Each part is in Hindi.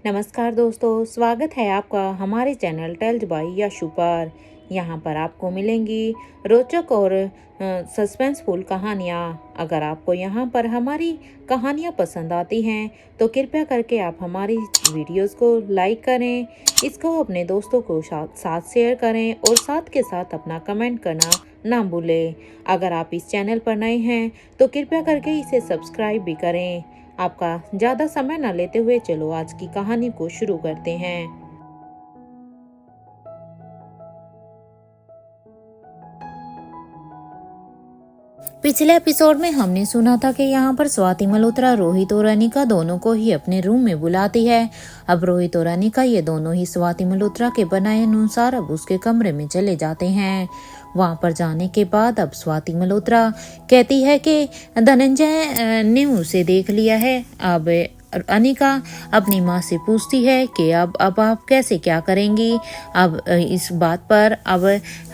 नमस्कार दोस्तों, स्वागत है आपका हमारे चैनल टेल्स बाय यशु पर। यहाँ पर आपको मिलेंगी रोचक और सस्पेंसफुल कहानियाँ। अगर आपको यहाँ पर हमारी कहानियाँ पसंद आती हैं तो कृपया करके आप हमारी वीडियोस को लाइक करें, इसको अपने दोस्तों को साथ शेयर करें और साथ के साथ अपना कमेंट करना ना भूलें। अगर आप इस चैनल पर नए हैं तो कृपया करके इसे सब्सक्राइब भी करें। आपका ज़्यादा समय न लेते हुए चलो आज की कहानी को शुरू करते हैं। पिछले एपिसोड में हमने सुना था कि यहाँ पर स्वाति मल्होत्रा रोहित और अनिका दोनों को ही अपने रूम में बुलाती है। अब रोहित और अनिका ये दोनों ही स्वाति मल्होत्रा के बनाए अनुसार अब उसके कमरे में चले जाते हैं। वहां पर जाने के बाद अब स्वाति मल्होत्रा कहती है कि धनंजय ने उसे देख लिया है। अब अनिका अपनी माँ से पूछती है कि अब आप कैसे क्या करेंगी। अब इस बात पर अब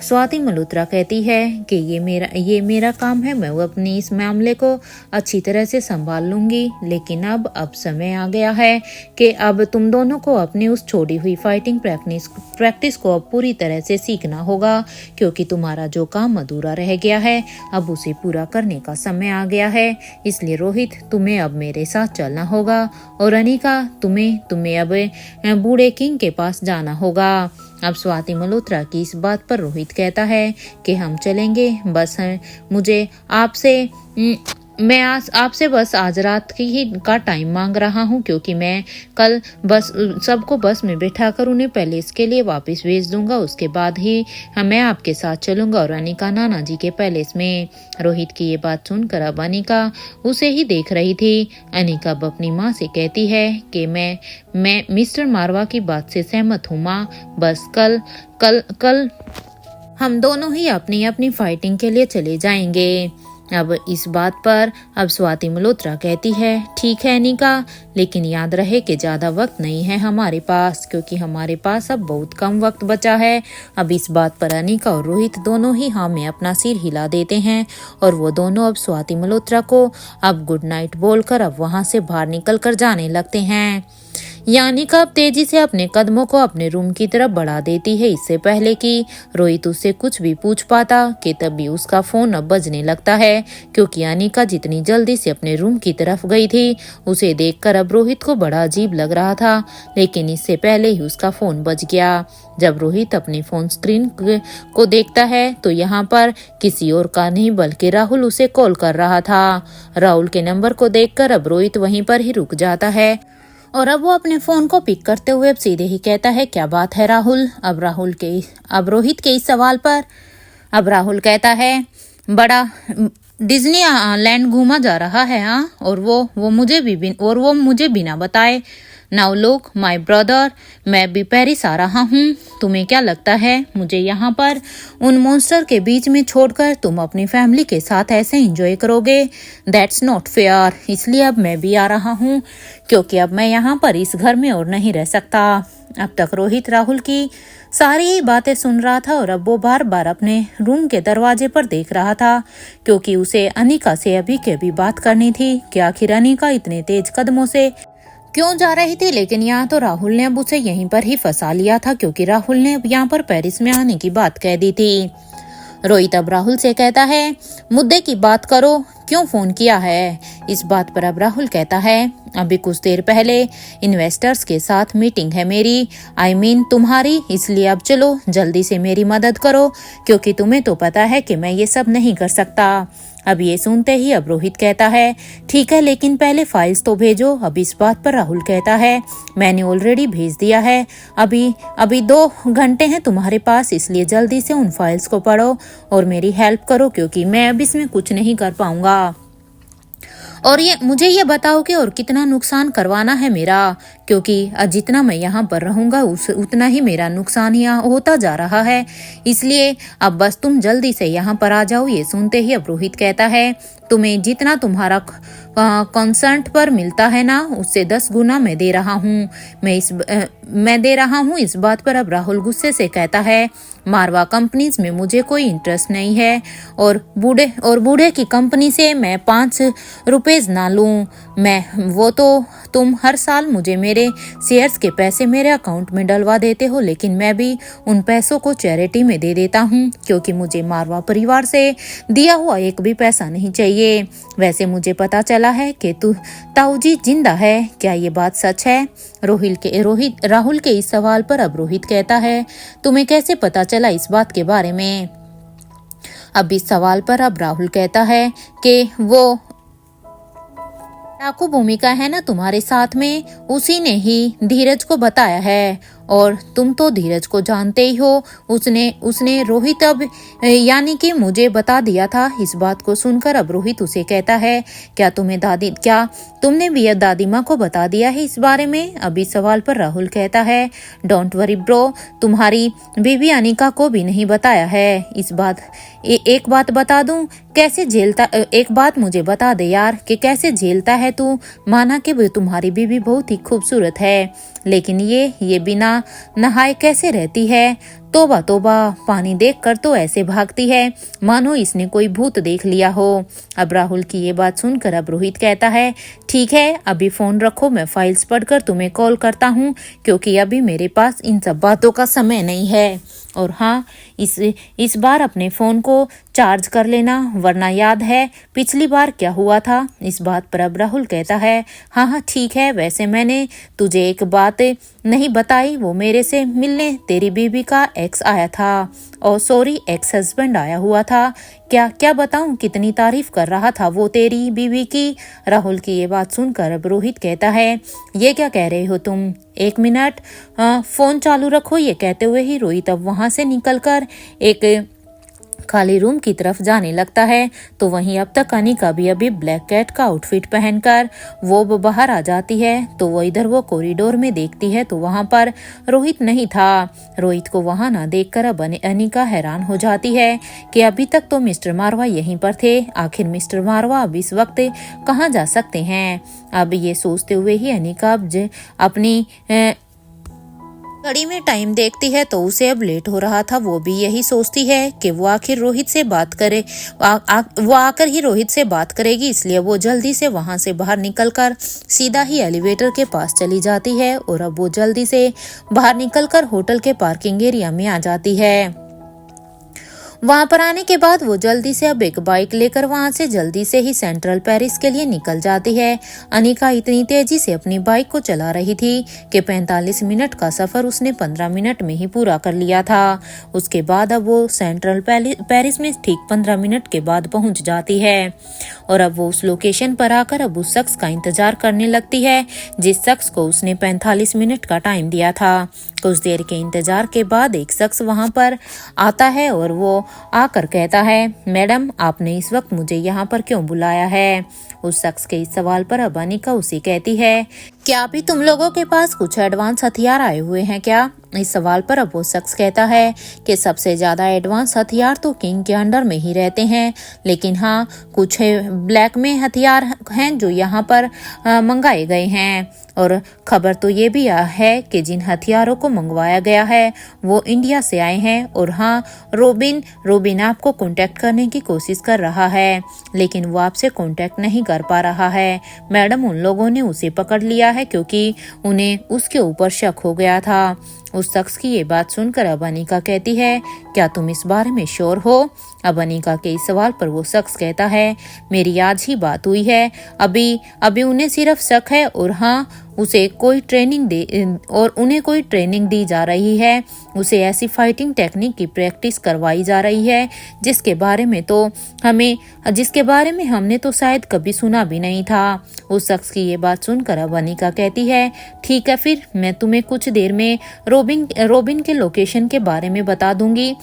स्वाति मल्होत्रा कहती है कि ये मेरा काम है, मैं वो अपनी इस मामले को अच्छी तरह से संभाल लूंगी। लेकिन अब समय आ गया है कि अब तुम दोनों को अपनी उस छोड़ी हुई फाइटिंग प्रैक्टिस को अब पूरी तरह से सीखना होगा, क्योंकि तुम्हारा जो काम अधूरा रह गया है अब उसे पूरा करने का समय आ गया है। इसलिए रोहित, तुम्हें अब मेरे साथ चलना होगा और अनिका, तुम्हें अब बूढ़े किंग के पास जाना होगा। अब स्वाति मल्होत्रा की इस बात पर रोहित कहता है कि हम चलेंगे, बस मुझे मैं आपसे बस आज रात की ही का टाइम मांग रहा हूँ, क्योंकि मैं कल बस सबको बस में बैठा कर उन्हें पैलेस के लिए वापस भेज दूंगा। उसके बाद ही मैं आपके साथ चलूंगा और अनिका नाना जी के पैलेस में। रोहित की ये बात सुनकर अब अनिका उसे ही देख रही थी। अनिका अब अपनी माँ से कहती है कि मैं मिस्टर मारवा की बात से सहमत हूँ माँ, बस कल हम दोनों ही अपनी अपनी फाइटिंग के लिए चले जाएंगे। अब इस बात पर अब स्वाति मल्होत्रा कहती है, ठीक है अनिका, लेकिन याद रहे कि ज्यादा वक्त नहीं है हमारे पास, क्योंकि हमारे पास अब बहुत कम वक्त बचा है। अब इस बात पर अनिका और रोहित दोनों ही हाँ में अपना सिर हिला देते हैं और वो दोनों अब स्वाति मल्होत्रा को अब गुड नाइट बोलकर अब वहां से बाहर निकल कर जाने लगते हैं। यानिका अब तेजी से अपने कदमों को अपने रूम की तरफ बढ़ा देती है। इससे पहले कि रोहित उससे कुछ भी पूछ पाता कि तभी उसका फोन अब बजने लगता है, क्योंकि यानिका जितनी जल्दी से अपने रूम की तरफ गई थी उसे देखकर अब रोहित को बड़ा अजीब लग रहा था। लेकिन इससे पहले ही उसका फोन बज गया। जब रोहित अपनी फोन स्क्रीन को देखता है तो यहाँ पर किसी और का नहीं बल्कि राहुल उसे कॉल कर रहा था। राहुल के नंबर को देखकर अब रोहित वहीं पर ही रुक जाता है और अब वो अपने फोन को पिक करते हुए अब सीधे ही कहता है, क्या बात है राहुल। अब रोहित के इस सवाल पर अब राहुल कहता है, बड़ा डिज्नी लैंड घूमा जा रहा है हाँ, और वो मुझे बिना बताए। नाउ लुक माय ब्रदर, मैं भी पेरिस आ रहा हूँ। तुम्हें क्या लगता है मुझे यहाँ पर उन मॉन्स्टर के बीच में छोड़कर तुम अपनी फैमिली के साथ ऐसे एंजॉय करोगे? That's not fair. इसलिए अब मैं भी आ रहा हूँ, क्योंकि अब मैं यहाँ पर इस घर में और नहीं रह सकता। अब तक रोहित राहुल की सारी ही बातें सुन रहा था और अब वो बार बार अपने रूम के दरवाजे पर देख रहा था, क्योंकि उसे अनिका से अभी के अभी बात करनी थी कि आखिर अनिका इतने तेज कदमों से क्यों जा रही थी। लेकिन यहाँ तो राहुल ने अब उसे यहीं पर ही फंसा लिया था, क्योंकि राहुल ने अब यहाँ पर पेरिस में आने की बात कह दी थी। रोहित अब राहुल से कहता है, मुद्दे की बात करो, क्यों फोन किया है? इस बात पर अब राहुल कहता है, अभी कुछ देर पहले इन्वेस्टर्स के साथ मीटिंग है मेरी, तुम्हारी, इसलिए अब चलो जल्दी से मेरी मदद करो, क्योंकि तुम्हें तो पता है कि मैं ये सब नहीं कर सकता। अब ये सुनते ही अब रोहित कहता है, ठीक है, लेकिन पहले फाइल्स तो भेजो। अब इस बात पर राहुल कहता है, मैंने ऑलरेडी भेज दिया है, अभी 2 घंटे हैं तुम्हारे पास, इसलिए जल्दी से उन फाइल्स को पढ़ो और मेरी हेल्प करो, क्योंकि मैं अब इसमें कुछ नहीं कर पाऊंगा। और मुझे ये बताओ कि और कितना नुकसान करवाना है मेरा, क्योंकि जितना मैं यहाँ पर रहूंगा उतना ही मेरा नुकसान यहाँ होता जा रहा है। इसलिए अब बस तुम जल्दी से यहाँ पर आ जाओ। ये सुनते ही अब रोहित कहता है, तुम्हें जितना तुम्हारा कॉन्सर्ट पर मिलता है ना, उससे 10 गुना मैं दे रहा हूँ। मैं दे रहा हूँ। इस बात पर अब राहुल गुस्से से कहता है, मारवा कंपनीज में मुझे कोई इंटरेस्ट नहीं है और बूढ़े की कंपनी से मैं 5 रुपीज ना लूं। मैं वो तो तुम हर साल मुझे मेरे शेयर्स के पैसे मेरे अकाउंट में डलवा देते हो, लेकिन मैं भी उन पैसों को चैरिटी में दे देता हूँ क्योंकि मुझे मारवा परिवार से दिया हुआ एक भी पैसा नहीं चाहिए। वैसे मुझे पता चला है कि ताऊजी जिंदा है, क्या ये बात सच है? राहुल के इस सवाल पर अब रोहित कहता है, तुम्हें कैसे पता चला इस बात के बारे में? अब इस सवाल पर अब राहुल कहता है कि वो डाकू भूमिका है ना तुम्हारे साथ में, उसी ने ही धीरज को बताया है और तुम तो धीरज को जानते ही हो। उसने रोहित अब यानी कि मुझे बता दिया था। इस बात को सुनकर अब रोहित उसे कहता है, क्या तुमने भी दादी माँ को बता दिया है इस बारे में? अभी सवाल पर राहुल कहता है, डोंट वरी ब्रो, तुम्हारी बीवी अनिका को भी नहीं बताया है इस बात। एक बात बता दूं, एक बात मुझे बता दे यार कि कैसे झेलता है तू। माना कि तुम्हारी बीवी बहुत ही खूबसूरत है, लेकिन ये बिना नहाए कैसे रहती है? तोबा तोबा, पानी देखकर तो ऐसे भागती है मानो इसने कोई भूत देख लिया हो। अब राहुल की ये बात सुनकर अब रोहित कहता है, ठीक है अभी फोन रखो, मैं फाइल्स पढ़कर तुम्हें कॉल करता हूँ क्योंकि अभी मेरे पास इन सब बातों का समय नहीं है। और हाँ, इस बार अपने फोन को चार्ज कर लेना, वरना याद है पिछली बार क्या हुआ था? इस बात पर अब राहुल कहता है, हाँ ठीक है, वैसे मैंने तुझे एक बात नहीं बताई, वो मेरे से मिलने तेरी बीबी का एक्स आया था, और सॉरी एक्स हस्बैंड आया हुआ था। क्या बताऊं, कितनी तारीफ कर रहा था वो तेरी बीवी की। राहुल की ये बात सुनकर अब रोहित कहता है, ये क्या कह रहे हो तुम? 1 मिनट फोन चालू रखो। ये कहते हुए ही रोहित अब वहां से निकलकर एक खाली रूम की तरफ जाने लगता है तो वहीं अब तक अनिका भी अभी ब्लैक कैट का आउटफिट पहनकर वो बाहर आ जाती है। तो वो कॉरिडोर में देखती है तो वहां पर रोहित नहीं था। रोहित को वहां ना देखकर अब अनिका हैरान हो जाती है कि अभी तक तो मिस्टर मारवा यहीं पर थे, आखिर मिस्टर मारवा अब इस वक्त कहाँ जा सकते हैं? अब ये सोचते हुए ही अनिका अब अपनी घड़ी में टाइम देखती है तो उसे अब लेट हो रहा था। वो भी यही सोचती है कि वो आखिर रोहित से बात करे, वो आकर ही रोहित से बात करेगी, इसलिए वो जल्दी से वहां से बाहर निकलकर सीधा ही एलिवेटर के पास चली जाती है। और अब वो जल्दी से बाहर निकलकर होटल के पार्किंग एरिया में आ जाती है। वहां पर आने के बाद वो जल्दी से अब एक बाइक लेकर वहां से जल्दी से ही सेंट्रल पेरिस के लिए निकल जाती है। अनिका इतनी तेजी से अपनी बाइक को चला रही थी कि 45 मिनट का सफर उसने 15 मिनट में ही पूरा कर लिया था। उसके बाद अब वो सेंट्रल पेरिस में ठीक 15 मिनट के बाद पहुंच जाती है और अब वो उस लोकेशन पर आकर अब उस शख्स का इंतजार करने लगती है जिस शख्स को उसने 45 मिनट का टाइम दिया था। कुछ देर के इंतजार के बाद एक शख्स वहां पर आता है और वो आकर कहता है, मैडम आपने इस वक्त मुझे यहाँ पर क्यों बुलाया है? उस शख्स के इस सवाल पर अब अनिका उसे कहती है, क्या अभी तुम लोगों के पास कुछ एडवांस हथियार आए हुए हैं क्या? इस सवाल पर अब वो शख्स कहता है कि सबसे ज्यादा एडवांस हथियार तो किंग के अंडर में ही रहते हैं, लेकिन हाँ कुछ ब्लैक में हथियार हैं जो यहाँ पर मंगाए गए हैं। और खबर तो ये भी है कि जिन हथियारों को मंगवाया गया है वो इंडिया से आए हैं। और हाँ, रोबिन आपको कांटेक्ट करने की कोशिश कर रहा है, लेकिन वो आपसे कांटेक्ट नहीं कर पा रहा है। मैडम उन लोगों ने उसे पकड़ लिया है क्योंकि उन्हें उसके ऊपर शक हो गया था। उस शख्स की ये बात सुनकर अब अनिका कहती है, क्या तुम इस बारे में श्योर हो? अब अनिका के इस सवाल पर वो शख्स कहता है, मेरी आज ही बात हुई है, अभी उन्हें सिर्फ शक है और हाँ उन्हें कोई ट्रेनिंग दी जा रही है। उसे ऐसी फाइटिंग टेक्निक की प्रैक्टिस करवाई जा रही है जिसके बारे में हमने तो शायद कभी सुना भी नहीं था। उस शख्स की ये बात सुनकर अब अनिका कहती है, ठीक है फिर मैं तुम्हें कुछ देर में रोबिन के लोकेशन के बारे में बता दूंगी।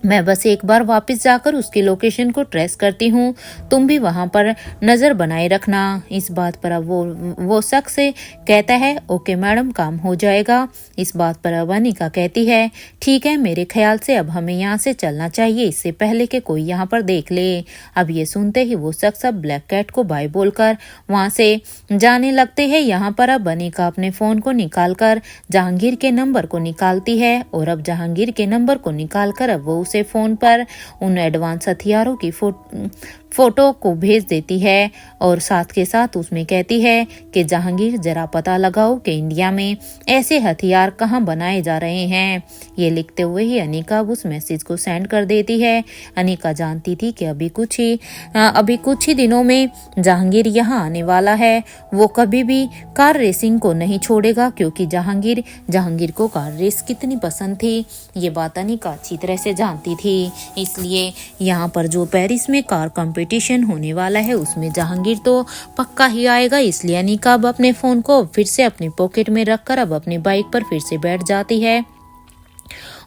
मैं बस एक बार वापस जाकर उसकी लोकेशन को ट्रेस करती हूँ, तुम भी वहां पर नजर बनाए रखना। इस बात पर अब वो शख्स कहता है ओके मैडम, काम हो जाएगा। इस बात पर अब अनिका कहती है ठीक है, मेरे ख्याल से अब हमें यहाँ से चलना चाहिए, इससे पहले कि कोई यहाँ पर देख ले। अब ये सुनते ही वो शख्स अब ब्लैक कैट को बाय बोलकर वहां से जाने लगते हैं। यहाँ पर अब अनिका अपने फोन को निकालकर जहांगीर के नंबर को निकालती है और अब जहांगीर के नंबर को निकालकर अब वो उसे फोन पर उन एडवांस हथियारों की फोटो को भेज देती है और साथ के साथ उसमें कहती है कि जहांगीर जरा पता लगाओ कि इंडिया में ऐसे हथियार कहाँ बनाए जा रहे हैं। ये लिखते हुए ही अनिका उस मैसेज को सेंड कर देती है। अनिका जानती थी कि अभी कुछ ही दिनों में जहांगीर यहाँ आने वाला है। वो कभी भी कार रेसिंग को नहीं छोड़ेगा क्योंकि जहांगीर को कार रेस कितनी पसंद थी, ये बात अनिका अच्छी तरह से जानती थी। इसलिए यहाँ पर जो पेरिस में कार कंपटीशन होने वाला है उसमें जहांगीर तो पक्का ही आएगा। इसलिए अनिका अब अपने फोन को फिर से अपनी पॉकेट में रखकर अब अपनी बाइक पर फिर से बैठ जाती है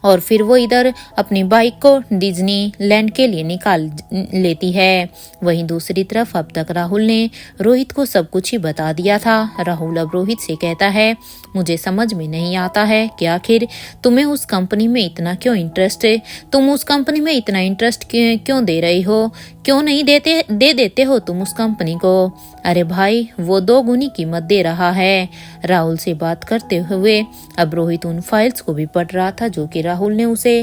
और फिर वो इधर अपनी बाइक को डिज्नी लैंड के लिए निकाल लेती है। वहीं दूसरी तरफ अब तक राहुल ने रोहित को सब कुछ ही बता दिया था। राहुल अब रोहित से कहता है मुझे समझ में नहीं आता है कि आखिर तुम्हें उस कंपनी में इतना क्यों इंटरेस्ट है, तुम उस कंपनी में इतना इंटरेस्ट क्यों दे रही हो, क्यों नहीं दे देते हो तुम उस कंपनी को। अरे भाई वो 2 गुनी कीमत दे रहा है। राहुल से बात करते हुए अब रोहित उन फाइल्स को भी पढ़ रहा था जो कि राहुल ने उसे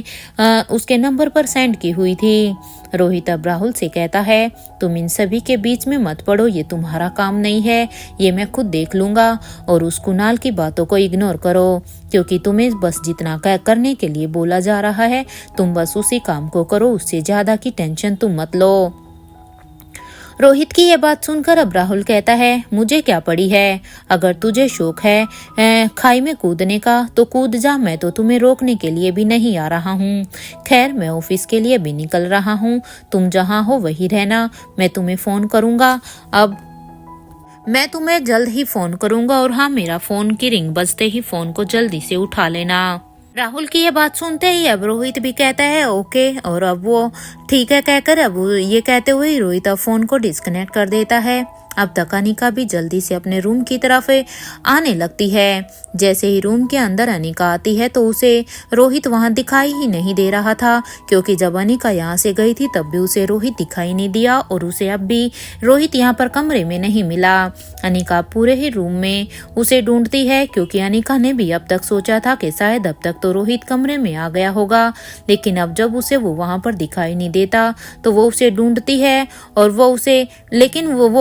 उसके नंबर पर सेंड की हुई थी। रोहित अब राहुल से कहता है तुम इन सभी के बीच में मत पड़ो, ये तुम्हारा काम नहीं है, ये मैं खुद देख लूंगा। और उस कुणाल की बातों को इग्नोर करो क्योंकि तुम्हें बस जितना करने के लिए बोला जा रहा है तुम बस उसी काम को करो, उससे ज्यादा की टेंशन तुम मत लो। रोहित की यह बात सुनकर अब राहुल कहता है मुझे क्या पड़ी है, अगर तुझे शौक है खाई में कूदने का तो कूद जा, मैं तो तुम्हें रोकने के लिए भी नहीं आ रहा हूँ। खैर मैं ऑफिस के लिए भी निकल रहा हूँ, तुम जहाँ हो वही रहना, मैं तुम्हें फोन करूँगा। अब मैं तुम्हें जल्द ही फोन करूँगा और हाँ, मेरा फोन की रिंग बजते ही फोन को जल्दी से उठा लेना। राहुल की ये बात सुनते ही अब रोहित भी कहता है ओके और अब वो ठीक है कहकर अब ये कहते हुए रोहित अब फोन को डिस्कनेक्ट कर देता है। अब तक अनिका भी जल्दी से अपने रूम की तरफ आने लगती है। जैसे ही रूम के अंदर अनिका आती है तो उसे रोहित वहां दिखाई ही नहीं दे रहा था क्योंकि जब अनिका यहाँ से गई थी तब भी उसे रोहित दिखाई नहीं दिया और उसे अब भी रोहित यहाँ पर कमरे में नहीं मिला। अनिका पूरे ही रूम में उसे ढूंढती है क्योंकि अनिका ने भी अब तक सोचा था कि शायद अब तक तो रोहित कमरे में आ गया होगा, लेकिन अब जब उसे वो वहां पर दिखाई नहीं देता तो वो उसे ढूंढती है और वो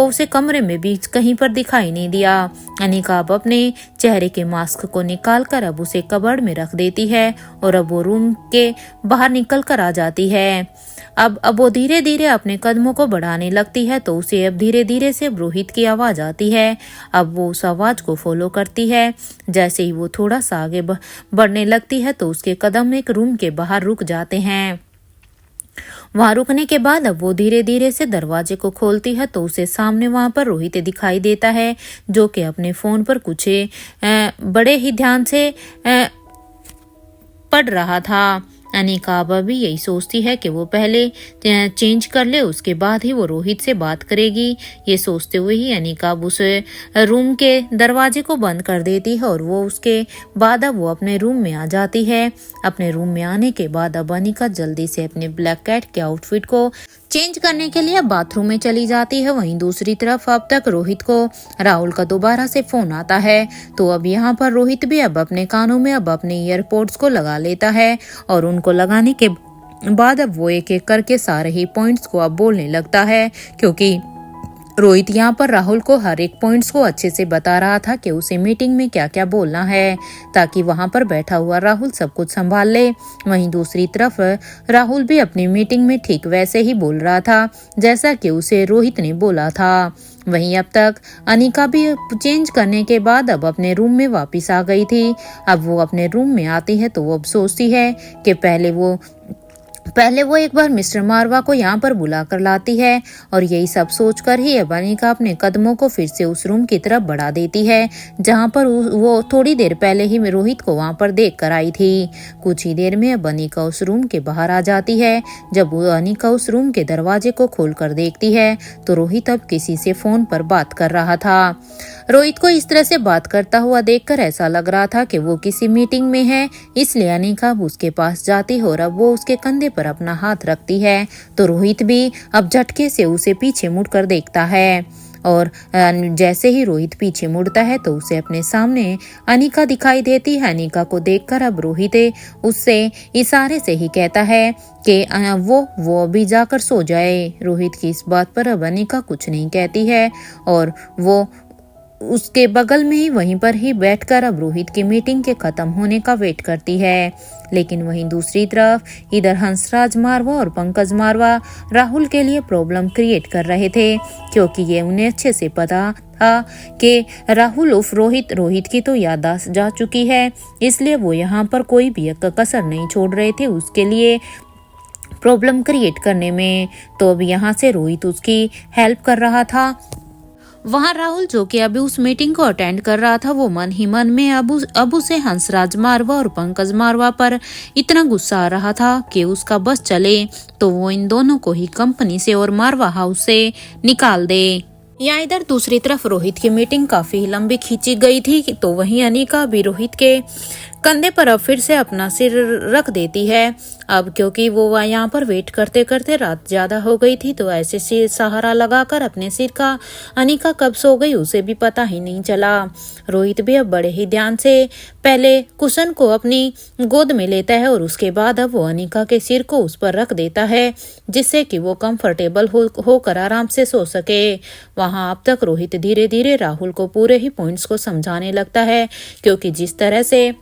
उसे कमरे में भी कहीं पर दिखाई नहीं दिया। अनिका अब अपने चेहरे के मास्क को निकालकर अब उसे कबर्ड में रख देती है और अब वो रूम के बाहर निकल कर आ जाती है। अब वो धीरे धीरे अपने कदमों को बढ़ाने लगती है तो उसे अब धीरे धीरे से रोहित की आवाज आती है। अब वो उस आवाज को फॉलो करती है। जैसे ही वो थोड़ा सा आगे बढ़ने लगती है तो उसके कदम एक रूम के बाहर रुक जाते हैं। वहां रुकने के बाद अब वो धीरे धीरे से दरवाजे को खोलती है तो उसे सामने वहां पर रोहित दिखाई देता है जो कि अपने फोन पर कुछ बड़े ही ध्यान से पढ़ रहा था। अनिका अब भी यही सोचती है कि वो पहले चेंज कर ले, उसके बाद ही वो रोहित से बात करेगी। ये सोचते हुए ही अनिका अब उस रूम के दरवाजे को बंद कर देती है और वो उसके बाद अब वो अपने रूम में आ जाती है। अपने रूम में आने के बाद अब अनिका जल्दी से अपने ब्लैक कैट के आउटफिट को चेंज करने के लिए बाथरूम में चली जाती है। वहीं दूसरी तरफ अब तक रोहित को राहुल का दोबारा से फोन आता है तो अब यहाँ पर रोहित भी अब अपने कानों में अब अपने ईयरपोड्स को लगा लेता है और उनको लगाने के बाद अब वो एक एक करके सारे ही पॉइंट्स को अब बोलने लगता है क्योंकि रोहित यहाँ पर राहुल को हर एक पॉइंट्स को अच्छे से बता रहा था कि उसे मीटिंग में क्या क्या बोलना है ताकि वहां पर बैठा हुआ राहुल सब कुछ संभाल ले। वहीं दूसरी तरफ राहुल भी अपनी मीटिंग में ठीक वैसे ही बोल रहा था जैसा कि उसे रोहित ने बोला था। वहीं अब तक अनिका भी चेंज करने के बाद अब अपने रूम में वापस आ गई थी। अब वो अपने रूम में आती है तो वो अब सोचती है कि पहले वो पहले वो एक बार मिस्टर मारवा को यहाँ पर बुला कर लाती है और यही सब सोचकर ही अब अनिका अपने कदमों को फिर से उस रूम की तरफ बढ़ा देती है जहाँ पर वो थोड़ी देर पहले ही रोहित को वहाँ पर देख कर आई थी। कुछ ही देर में अब अनिका उस रूम के बाहर आ जाती है। जब वो अनिका उस रूम के दरवाजे को खोल कर देखती है तो रोहित अब किसी से फोन पर बात कर रहा था। रोहित को इस तरह से बात करता हुआ देखकर ऐसा लग रहा था कि वो किसी मीटिंग में है, इसलिए अनिका अब उसके पास जाती है और अब वो उसके कंधे पर अपना हाथ रखती है तो रोहित भी अब झटके से उसे पीछे मुड़कर देखता है और जैसे ही रोहित पीछे मुड़ता है तो उसे अपने सामने अनिका दिखाई देती है। अनिका को देखकर अब रोहित उससे इशारे से ही कहता है कि वो अभी जाकर सो जाए। रोहित की इस बात पर अब अनिका कुछ नहीं कहती है और वो उसके बगल में ही वहीं पर ही बैठकर अब रोहित की मीटिंग के खत्म होने का वेट करती है। लेकिन वहीं दूसरी तरफ इधर हंसराज मारवा और पंकज मारवा राहुल के लिए प्रॉब्लम क्रिएट कर रहे थे, क्योंकि ये उन्हें अच्छे से पता था कि राहुल उर्फ रोहित की तो याददाश्त जा चुकी है, इसलिए वो यहाँ पर कोई भी कसर नहीं छोड़ रहे थे उसके लिए प्रॉब्लम क्रिएट करने में। तो अब यहाँ से रोहित उसकी हेल्प कर रहा था। वहां राहुल जो कि अभी उस मीटिंग को अटेंड कर रहा था वो मन ही मन में अब उसे हंसराज मारवा और पंकज मारवा पर इतना गुस्सा आ रहा था कि उसका बस चले तो वो इन दोनों को ही कंपनी से और मारवा हाउस से निकाल दे। यहाँ इधर दूसरी तरफ रोहित की मीटिंग काफी लंबी खींची गई थी तो वहीं अनिका भी रोहित के कंधे पर अब फिर से अपना सिर रख देती है। अब क्योंकि वो यहाँ पर वेट करते करते रात ज्यादा हो गई थी तो ऐसे सिर सहारा लगाकर अपने सिर का अनिका कब सो गई उसे भी पता ही नहीं चला। रोहित भी अब बड़े ही ध्यान से पहले कुशन को अपनी गोद में लेता है और उसके बाद अब वो अनिका के सिर को उस पर रख देता है जिससे कि वो कंफर्टेबल होकर आराम से सो सके। वहां अब तक रोहित धीरे धीरे राहुल को पूरे ही पॉइंट्स को समझाने लगता है, क्योंकि जिस तरह से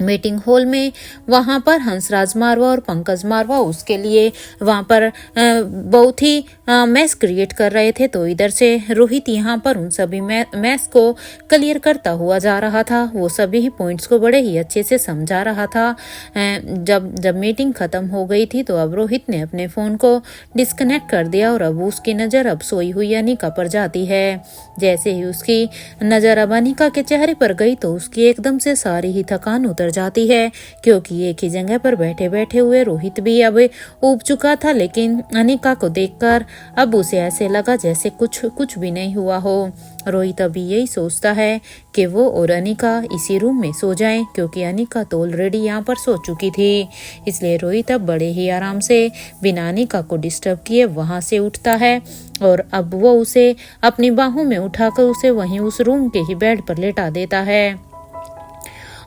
मीटिंग हॉल में वहां पर हंसराज मारवा और पंकज मारवा उसके लिए वहां पर बहुत ही मैस क्रिएट कर रहे थे तो इधर से रोहित यहां पर उन सभी मैस को क्लियर करता हुआ जा रहा था। वो सभी ही पॉइंट्स को बड़े ही अच्छे से समझा रहा था। जब मीटिंग खत्म हो गई थी तो अब रोहित ने अपने फोन को डिस्कनेक्ट कर दिया और अब उसकी नज़र अब सोई हुई अनिका पर जाती है। जैसे ही उसकी नज़र अब अनिका के चेहरे पर गई तो उसकी एकदम से सारी ही थकान उतर जाती है, क्योंकि एक ही जगह पर बैठे बैठे हुए रोहित भी अब ऊब चुका था। लेकिन अनिका को देखकर अब उसे ऐसे लगा जैसे कुछ भी नहीं हुआ हो। रोहित अभी यही सोचता है कि वो और अनिका इसी रूम में सो जाएं, क्योंकि अनिका तो ऑलरेडी यहाँ पर सो चुकी थी। इसलिए रोहित अब बड़े ही आराम से बिना अनिका को डिस्टर्ब किए वहां से उठता है और अब वो उसे अपनी बाहों में उठाकर उसे वहीं उस रूम के ही बेड पर लेटा देता है।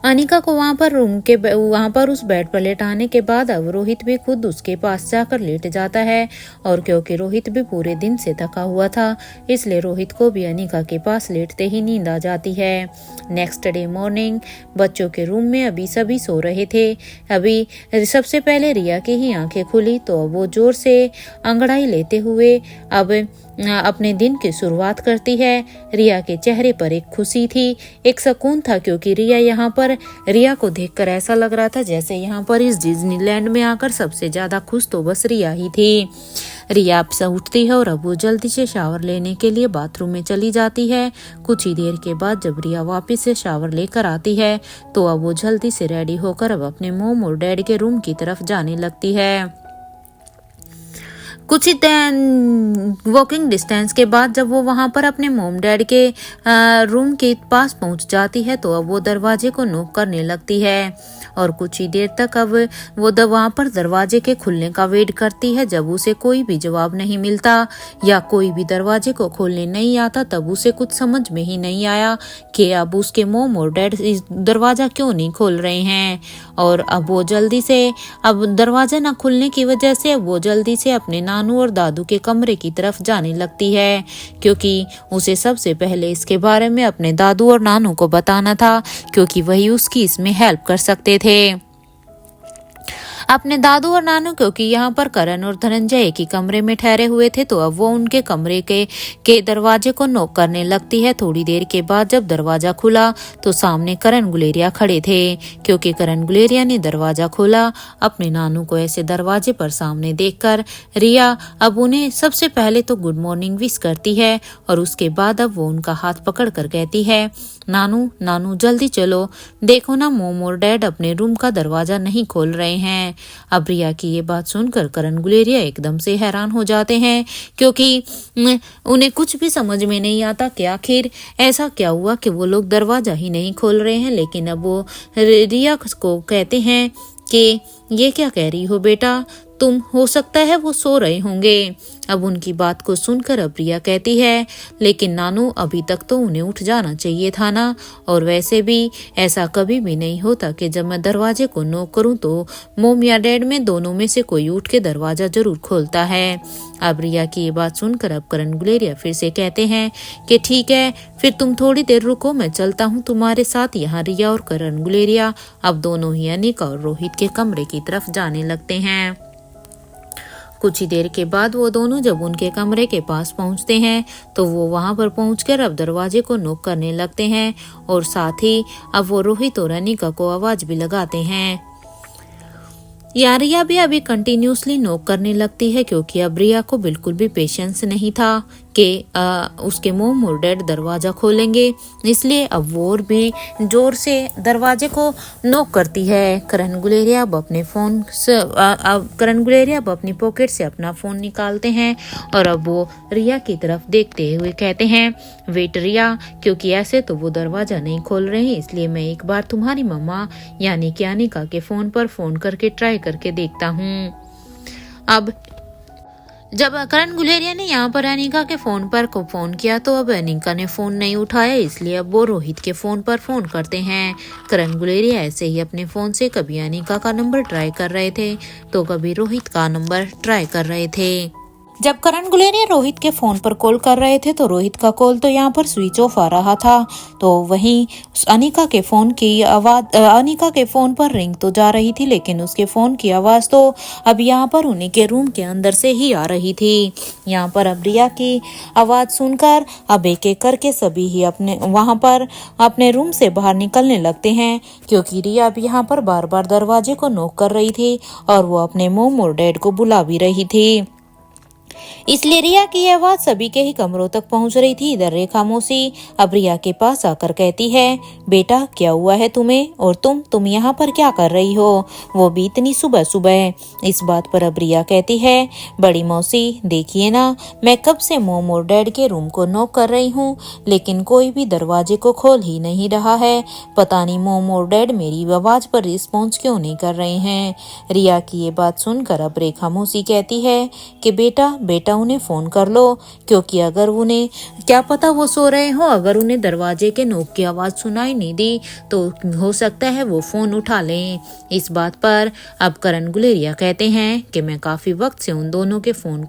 अनिका को वहां पर उस बेड पर लेटाने के बाद अब रोहित भी खुद उसके पास जाकर लेट जाता है और क्योंकि रोहित भी पूरे दिन से थका हुआ था इसलिए रोहित को भी अनिका के पास लेटते ही नींद आ जाती है। नेक्स्ट डे मॉर्निंग बच्चों के रूम में अभी सभी सो रहे थे। अभी सबसे पहले रिया की ही आंखें खुली तो वो जोर से अंगड़ाई लेते हुए अब अपने दिन की शुरुआत करती है। रिया के चेहरे पर एक खुशी थी, एक सुकून था, क्योंकि रिया को देखकर ऐसा लग रहा था जैसे यहाँ पर इस डिज्नीलैंड में आकर सबसे ज्यादा खुश तो बस रिया ही थी। रिया अब से उठती है और अब वो जल्दी से शावर लेने के लिए बाथरूम में चली जाती है। कुछ ही देर के बाद जब रिया वापस से शावर लेकर आती है तो अब वो जल्दी से रेडी होकर अब अपने मोम और डैड के रूम की तरफ जाने लगती है। कुछ ही वॉकिंग डिस्टेंस के बाद जब वो वहां पर अपने मोम डैड के रूम के पास पहुंच जाती है तो अब वो दरवाजे को नॉक करने लगती है और कुछ ही देर तक अब वो वहां पर दरवाजे के खुलने का वेट करती है। जब उसे कोई भी जवाब नहीं मिलता या कोई भी दरवाजे को खोलने नहीं आता तब उसे कुछ समझ में ही नहीं आया कि अब उसके मोम और डैड इस दरवाजा क्यों नहीं खोल रहे हैं। और अब वो जल्दी से अब दरवाजा ना खुलने की वजह से अब वो जल्दी से अपने नानू और दादू के कमरे की तरफ जाने लगती है, क्योंकि उसे सबसे पहले इसके बारे में अपने दादू और नानू को बताना था, क्योंकि वही उसकी इसमें हेल्प कर सकते थे। अपने दादू और नानू, क्योंकि यहाँ पर करण और धनंजय एक ही कमरे में ठहरे हुए थे, तो अब वो उनके कमरे के दरवाजे को नॉक करने लगती है। थोड़ी देर के बाद जब दरवाजा खुला तो सामने करण गुलेरिया खड़े थे। क्योंकि करण गुलेरिया ने दरवाजा खोला अपने नानू को ऐसे दरवाजे पर सामने देखकर, रिया अब उन्हें सबसे पहले तो गुड मॉर्निंग विश करती है और उसके बाद अब वो उनका हाथ पकड़ कर कहती है, नानू नानू जल्दी चलो, देखो ना मोम और डैड अपने रूम का दरवाजा नहीं खोल रहे हैं। अब रिया की ये बात सुनकर करण गुलेरिया एकदम से हैरान हो जाते हैं, क्योंकि उन्हें कुछ भी समझ में नहीं आता कि आखिर ऐसा क्या हुआ कि वो लोग दरवाजा ही नहीं खोल रहे हैं। लेकिन अब वो रिया को कहते हैं कि ये क्या कह रही हो बेटा, तुम, हो सकता है वो सो रहे होंगे। अब उनकी बात को सुनकर अब रिया कहती है, लेकिन नानू अभी तक तो उन्हें उठ जाना चाहिए था ना, और वैसे भी ऐसा कभी भी नहीं होता कि जब मैं दरवाजे को नॉक करूं तो मोम या डैड में दोनों में से कोई उठ के दरवाजा जरूर खोलता है। अब रिया की ये बात सुनकर अब करण गुलेरिया फिर से कहते हैं कि ठीक है, फिर तुम थोड़ी देर रुको, मैं चलता हूँ तुम्हारे साथ। यहाँ रिया और करण गुलेरिया अब दोनों ही अनिका और रोहित के कमरे की तरफ जाने लगते हैं। कुछ ही देर के बाद वो दोनों जब उनके कमरे के पास पहुंचते हैं तो वो वहां पर पहुंचकर अब दरवाजे को नॉक करने लगते हैं और साथ ही अब वो रोहित और अनिका को आवाज भी लगाते हैं। रिया भी अभी कंटिन्यूसली नॉक करने लगती है, क्योंकि अब रिया को बिल्कुल भी पेशेंस नहीं था कि उसके मोम और डैड दरवाजा खोलेंगे, इसलिए अब वो और भी जोर से दरवाजे को नॉक करती है। करण गुलेरिया अब अपनी पॉकेट से अपना फोन निकालते हैं और अब वो रिया की तरफ देखते हुए कहते हैं, वेट रिया, क्योंकि ऐसे तो वो दरवाजा नहीं खोल रहे हैं, इसलिए मैं एक बार तुम्हारी मम्मा यानी कि अनिका के फोन पर फोन करके ट्राई करके देखता हूँ। अब जब करण गुलेरिया ने यहाँ पर अनिका के फोन पर को फोन किया तो अब अनिका ने फोन नहीं उठाया, इसलिए अब वो रोहित के फोन पर फोन करते हैं। करण गुलेरिया ऐसे ही अपने फोन से कभी अनिका का नंबर ट्राई कर रहे थे तो कभी रोहित का नंबर ट्राई कर रहे थे। जब करण गुलेरिया रोहित के फोन पर कॉल कर रहे थे तो रोहित का कॉल तो यहाँ पर स्विच ऑफ आ रहा था, तो वहीं अनिका के फोन की आवाज, अनिका के फोन पर रिंग तो जा रही थी, लेकिन उसके फोन की आवाज तो अब यहाँ पर उन्हीं के रूम के अंदर से ही आ रही थी। यहाँ पर अब रिया की आवाज सुनकर अब एक एक करके सभी ही वहां पर अपने रूम से बाहर निकलने लगते हैं, क्योंकि रिया अब यहाँ पर बार बार दरवाजे को नॉक कर रही थी और वो अपने मोम और डैड को बुला भी रही थी। इसलिए रिया की आवाज सभी के ही कमरों तक पहुंच रही थी। इधर रेखा मौसी अब रिया के पास आकर कहती है, बेटा क्या हुआ है तुम्हें, और तुम यहाँ पर क्या कर रही हो, वो भी इतनी सुबह सुबह। इस बात पर अब रिया कहती है, बड़ी मौसी देखिए ना, मैं कब से मोम और डैड के रूम को नॉक कर रही हूँ, लेकिन कोई भी दरवाजे को खोल ही नहीं रहा है। पता नहीं मोम और डैड मेरी आवाज पर रिस्पॉन्स क्यों नहीं कर रहे हैं। रिया की ये बात सुनकर अब रेखा मौसी कहती है कि बेटा उन्हें फोन कर लो, क्योंकि अगर उन्हें, क्या पता वो सो रहे हो, अगर उन्हें दरवाजे के नॉक की आवाज सुनाई नहीं दी तो हो सकता है वो फोन उठा लें। इस बात पर अब करण गुलेरिया कहते हैं कि मैं काफी वक्त से उन दोनों के फोन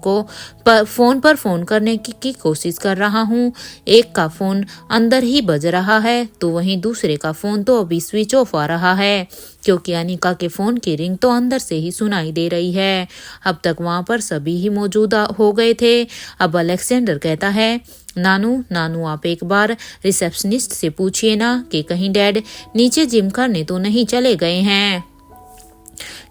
पर फोन करने की कोशिश कर रहा हूँ। एक का फोन अंदर ही बज रहा है तो वहीं दूसरे का फोन तो अभी स्विच ऑफ आ रहा है, क्योंकि अनिका के फोन की रिंग तो अंदर से ही सुनाई दे रही है। अब तक वहां पर सभी ही मौजूद हो गए थे। अब अलेक्जेंडर कहता है, नानू आप एक बार रिसेप्शनिस्ट से पूछिए ना कि कहीं डैड नीचे जिम करने तो नहीं चले गए हैं।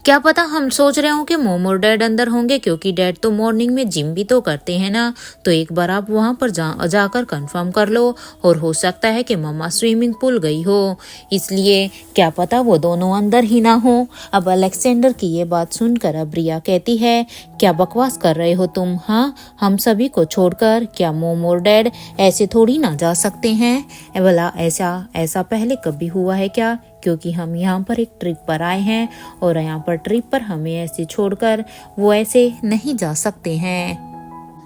क्या पता, हम सोच रहे हो कि मोम और डैड अंदर होंगे, क्योंकि डैड तो मॉर्निंग में जिम भी तो करते हैं ना, तो एक बार आप वहां पर जाकर कंफर्म कर लो, और हो सकता है कि मम्मा स्विमिंग पूल गई हो, इसलिए क्या पता वो दोनों अंदर ही ना हो। अब अलेक्जेंडर की ये बात सुनकर अब रिया कहती है, क्या बकवास कर रहे हो तुम, हाँ, हम सभी को छोड़कर क्या मोम और डैड ऐसे थोड़ी ना जा सकते हैं। भला ऐसा पहले कभी हुआ है क्या, क्योंकि हम यहाँ पर एक ट्रिप पर आए हैं और यहाँ पर ट्रिप पर हमें ऐसे छोड़कर वो ऐसे नहीं जा सकते हैं।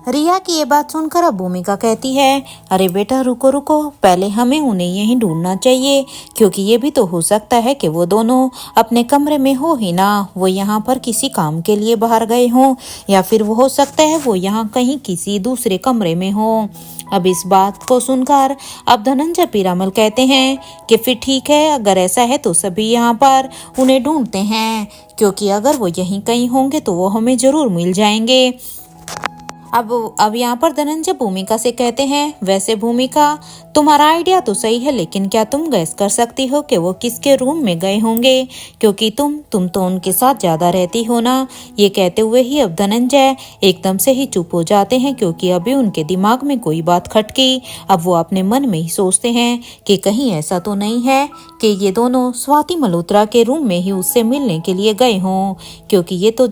रिया की ये बात सुनकर अब भूमिका कहती है, अरे बेटा रुको, पहले हमें उन्हें यहीं ढूंढना चाहिए, क्योंकि ये भी तो हो सकता है कि वो दोनों अपने कमरे में हो ही ना, वो यहाँ पर किसी काम के लिए बाहर गए हों, या फिर वो हो सकता है वो यहाँ कहीं किसी दूसरे कमरे में हो। अब इस बात को सुनकर अब धनंजय पीरामल कहते हैं कि फिर ठीक है, अगर ऐसा है तो सभी यहाँ पर उन्हें ढूंढते हैं, क्योंकि अगर वो यहीं कहीं होंगे तो वो हमें जरूर मिल जाएंगे। अब यहाँ पर धनंजय भूमिका से कहते हैं, वैसे भूमिका तुम्हारा आइडिया तो सही है, लेकिन क्या तुम गैस कर सकती हो कि वो किसके रूम में गए होंगे, क्योंकि तुम तो उनके साथ ज्यादा रहती हो ना। ये कहते हुए ही अब धनंजय एकदम से ही चुप हो जाते हैं, क्योंकि अभी उनके दिमाग में कोई बात खटकी। अब वो अपने मन में ही सोचते हैं कि कहीं ऐसा तो नहीं है कि ये दोनों स्वाति मल्होत्रा के रूम में ही उससे मिलने के लिए गए हों, क्योंकि ये तो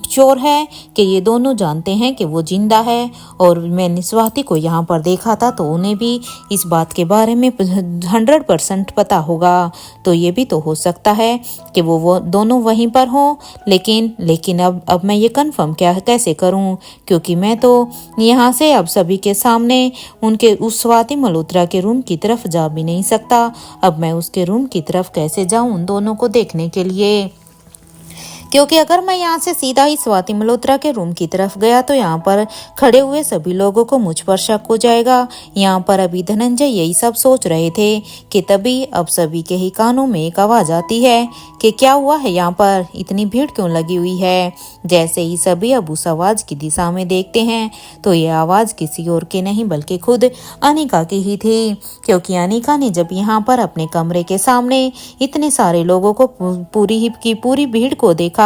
श्योर है कि ये दोनों जानते हैं कि वो जिंदा है, और मैंने स्वाति को यहाँ पर देखा था तो उन्हें भी इस बात के बारे में 100% पता होगा। तो ये भी तो हो सकता है कि वो दोनों वहीं पर हों, लेकिन अब मैं ये कंफर्म कैसे करूं, क्योंकि मैं तो यहाँ से अब सभी के सामने उनके उस स्वाति मल्होत्रा के रूम की तरफ जा भी नहीं सकता। अब मैं उसके रूम की तरफ कैसे जाऊं उन दोनों को देखने के लिए, क्योंकि अगर मैं यहाँ से सीधा ही स्वाति मल्होत्रा के रूम की तरफ गया तो यहाँ पर खड़े हुए सभी लोगों को मुझ पर शक हो जाएगा। यहाँ पर अभी धनंजय यही सब सोच रहे थे कि तभी अब सभी के ही कानों में एक आवाज आती है कि क्या हुआ है, यहाँ पर इतनी भीड़ क्यों लगी हुई है। जैसे ही सभी अब उस आवाज की दिशा में देखते हैं तो ये आवाज किसी और की नहीं बल्कि खुद अनिका की ही थी, क्योंकि अनिका ने जब यहाँ पर अपने कमरे के सामने इतने सारे लोगों को पूरी भीड़ को देखा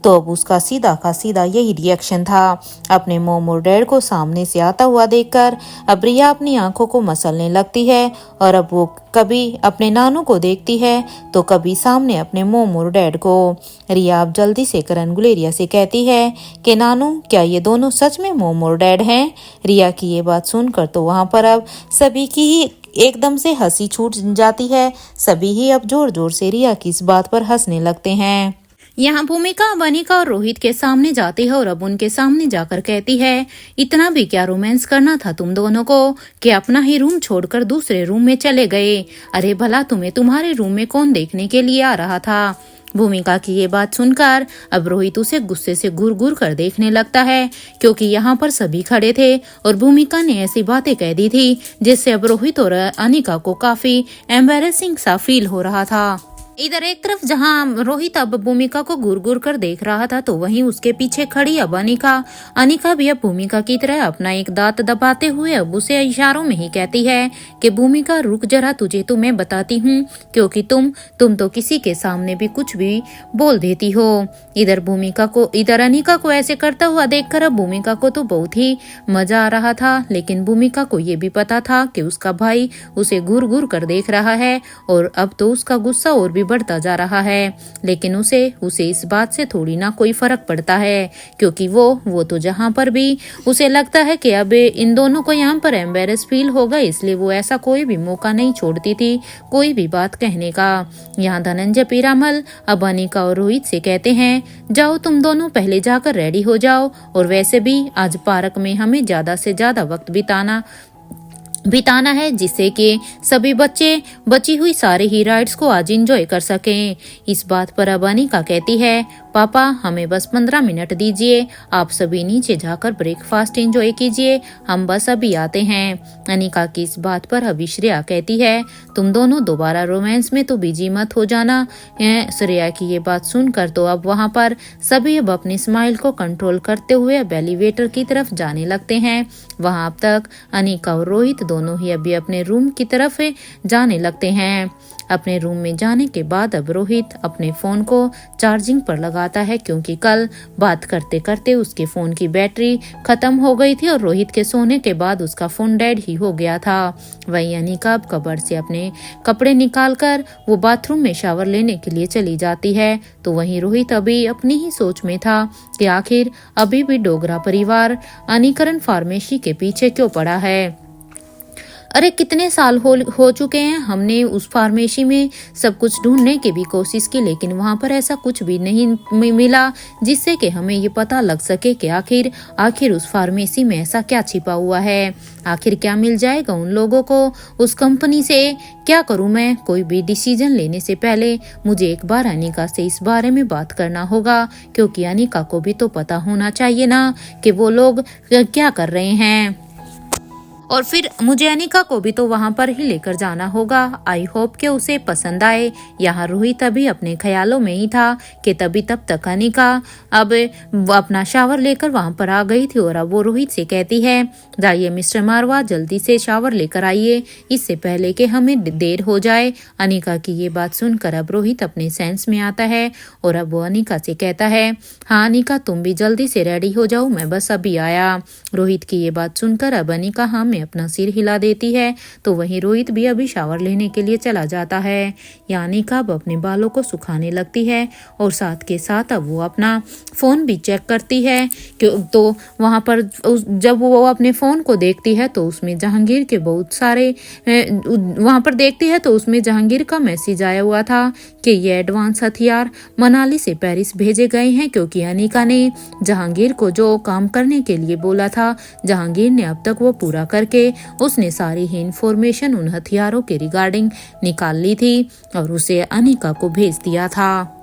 तो अब उसका सीधा का सीधा यही रिएक्शन था। अपने मोम और डैड को सामने से आता हुआ देखकर अब रिया अपनी आंखों को मसलने लगती है, और अब वो कभी अपने नानू को देखती है तो कभी सामने अपने मोम और डैड को। रिया अब जल्दी से करण गुलेरिया से कहती है कि नानू, क्या ये दोनों सच में मोम और डैड हैं। रिया की ये बात सुनकर तो वहां पर अब सभी की ही एकदम से हंसी छूट जाती है। सभी ही अब जोर जोर से रिया की इस बात पर हंसने लगते हैं। यहाँ भूमिका अनिका और रोहित के सामने जाती है और अब उनके सामने जाकर कहती है, इतना भी क्या रोमांस करना था तुम दोनों को कि अपना ही रूम छोड़कर दूसरे रूम में चले गए। अरे भला तुम्हें तुम्हारे रूम में कौन देखने के लिए आ रहा था। भूमिका की ये बात सुनकर अब रोहित उसे गुस्से से घूर घूर कर देखने लगता है, क्योंकि यहाँ पर सभी खड़े थे और भूमिका ने ऐसी बातें कह दी थी जिससे अब रोहित और अनिका को काफी एम्बैरेसिंग सा फील हो रहा था। इधर एक तरफ जहां रोहित अब भूमिका को घूर घूर कर देख रहा था तो वहीं उसके पीछे खड़ी अब अनिका भी अब भूमिका की तरह अपना एक दांत दबाते हुए अब उसे इशारों में ही कहती है कि भूमिका रुक जरा, तुझे तो मैं बताती हूँ, क्योंकि तुम तो किसी के सामने भी कुछ भी बोल देती हो। इधर अनिका को ऐसे करता हुआ देखकर अब भूमिका को तो बहुत ही मजा आ रहा था, लेकिन भूमिका को ये भी पता था कि उसका भाई उसे घूर घूर कर देख रहा है और अब तो उसका गुस्सा और भी बढ़ता जा रहा है। लेकिन उसे इस बात से थोड़ी ना कोई फर्क पड़ता है, क्योंकि वो तो जहां पर भी उसे लगता है कि अब इन दोनों को यहाँ पर एम्बेरस फील होगा, इसलिए वो ऐसा कोई भी मौका नहीं छोड़ती थी कोई भी बात कहने का। यहाँ धनंजय पीरामल अब अनिका और रोहित से कहते हैं, जाओ तुम दोनों पहले जाकर रेडी हो जाओ, और वैसे भी आज पार्क में हमें ज्यादा से ज्यादा वक्त बिताना है, जिससे कि सभी बच्चे बची हुई सारे ही राइड्स को आज एंजॉय कर सकें। इस बात पर अब अनिका कहती है, पापा हमें बस 15 मिनट दीजिए, आप सभी नीचे जाकर ब्रेकफास्ट एंजॉय कीजिए, हम बस अभी आते हैं। अनिका की इस बात पर अभी श्रेया कहती है, तुम दोनों दोबारा रोमांस में तो बिजी मत हो जाना। श्रेया की ये बात सुनकर तो अब वहां पर सभी अब अपनी स्माइल को कंट्रोल करते हुए अब एलिवेटर की तरफ जाने लगते हैं। वहां अब तक अनिका और रोहित दोनों ही अभी अपने रूम की तरफ जाने लगते हैं। अपने रूम में जाने के बाद अब रोहित अपने फोन को चार्जिंग पर लगाता है, क्योंकि कल बात करते करते उसके फोन की बैटरी खत्म हो गई थी और रोहित के सोने के बाद उसका फोन डेड ही हो गया था। वहीं अनिका अब कबर्ड से अपने कपड़े निकालकर वो बाथरूम में शावर लेने के लिए चली जाती है, तो वहीं रोहित अभी अपनी ही सोच में था कि आखिर अभी भी डोगरा परिवार अनिकरण फार्मेसी के पीछे क्यों पड़ा है। अरे कितने साल हो चुके हैं, हमने उस फार्मेसी में सब कुछ ढूंढने की भी कोशिश की, लेकिन वहां पर ऐसा कुछ भी नहीं मिला जिससे कि हमें ये पता लग सके कि आखिर उस फार्मेसी में ऐसा क्या छिपा हुआ है, आखिर क्या मिल जाएगा उन लोगों को उस कंपनी से। क्या करूं मैं, कोई भी डिसीजन लेने से पहले मुझे एक बार अनिका से इस बारे में बात करना होगा, क्योंकि अनिका को भी तो पता होना चाहिए ना कि वो लोग क्या कर रहे हैं। और फिर मुझे अनिका को भी तो वहाँ पर ही लेकर जाना होगा। आई होप कि उसे पसंद आए। यहाँ रोहित अभी अपने ख्यालों में ही था कि तभी तब तक अनिका अब वो अपना शावर लेकर वहाँ पर आ गई थी और अब वो रोहित से कहती है, जाइए मिस्टर मारवा, जल्दी से शावर लेकर आइए, इससे पहले कि हमें देर हो जाए। अनिका की ये बात सुनकर अब रोहित अपने सेंस में आता है और अब वो अनिका से कहता है, हाँ अनिका तुम भी जल्दी से रेडी हो जाओ, मैं बस अभी आया। रोहित की ये बात सुनकर अब अनिका हाँ में अपना सिर हिला देती है। तो वहीं रोहित भी अभी शावर लेने के लिए चला जाता है। या अनिका अब अपने बालों को सुखाने लगती है और साथ के साथ अब वो अपना फ़ोन भी चेक करती है। तो वहाँ पर जब वो अपने फ़ोन को देखती है तो उसमें जहांगीर के बहुत सारे वहाँ पर देखती है तो उसमें जहांगीर का मैसेज आया हुआ था कि ये एडवांस हथियार मनाली से पेरिस भेजे गए हैं, क्योंकि अनिका ने जहांगीर को जो काम करने के लिए बोला था जहांगीर ने अब तक वो पूरा करके उसने सारी ही इंफॉर्मेशन उन हथियारों के रिगार्डिंग निकाल ली थी और उसे अनिका को भेज दिया था।